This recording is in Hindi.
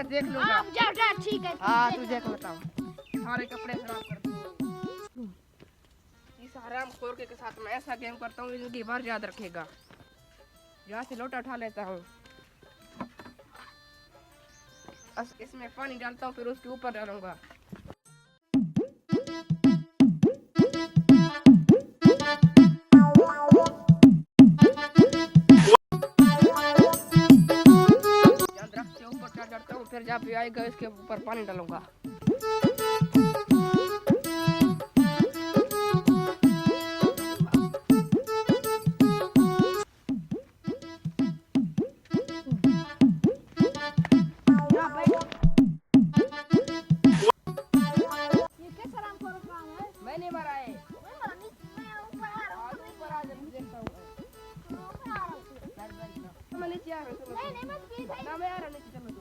मैं देख लूंगा। हाँ जा जा ठीक है। हाँ तू देख लेता हूँ। सारे कपड़े खराब कर दूँ। इस हरामखोर के साथ मैं ऐसा गेम करता हूँ जिंदगी भर याद रखेगा। यहाँ से लोटा उठा लेता हूँ, इसमें पानी डालता हूँ, फिर उसके ऊपर डालूंगा। ऊपर चढ़ता हूँ, फिर जब भी आएगा इसके ऊपर पानी डालूंगा। ये कैसा हरामखोर काम है? मैं नहीं मरा है। मैं ऊपर आ रहा हूँ। ऊपर आ जा, मैं देखता हूँ। ऊपर आ रहा हूँ। मैं नीचे आ रहा हूँ। नहीं मैं ना मैं आ रहा हूँ नीचे, चलो।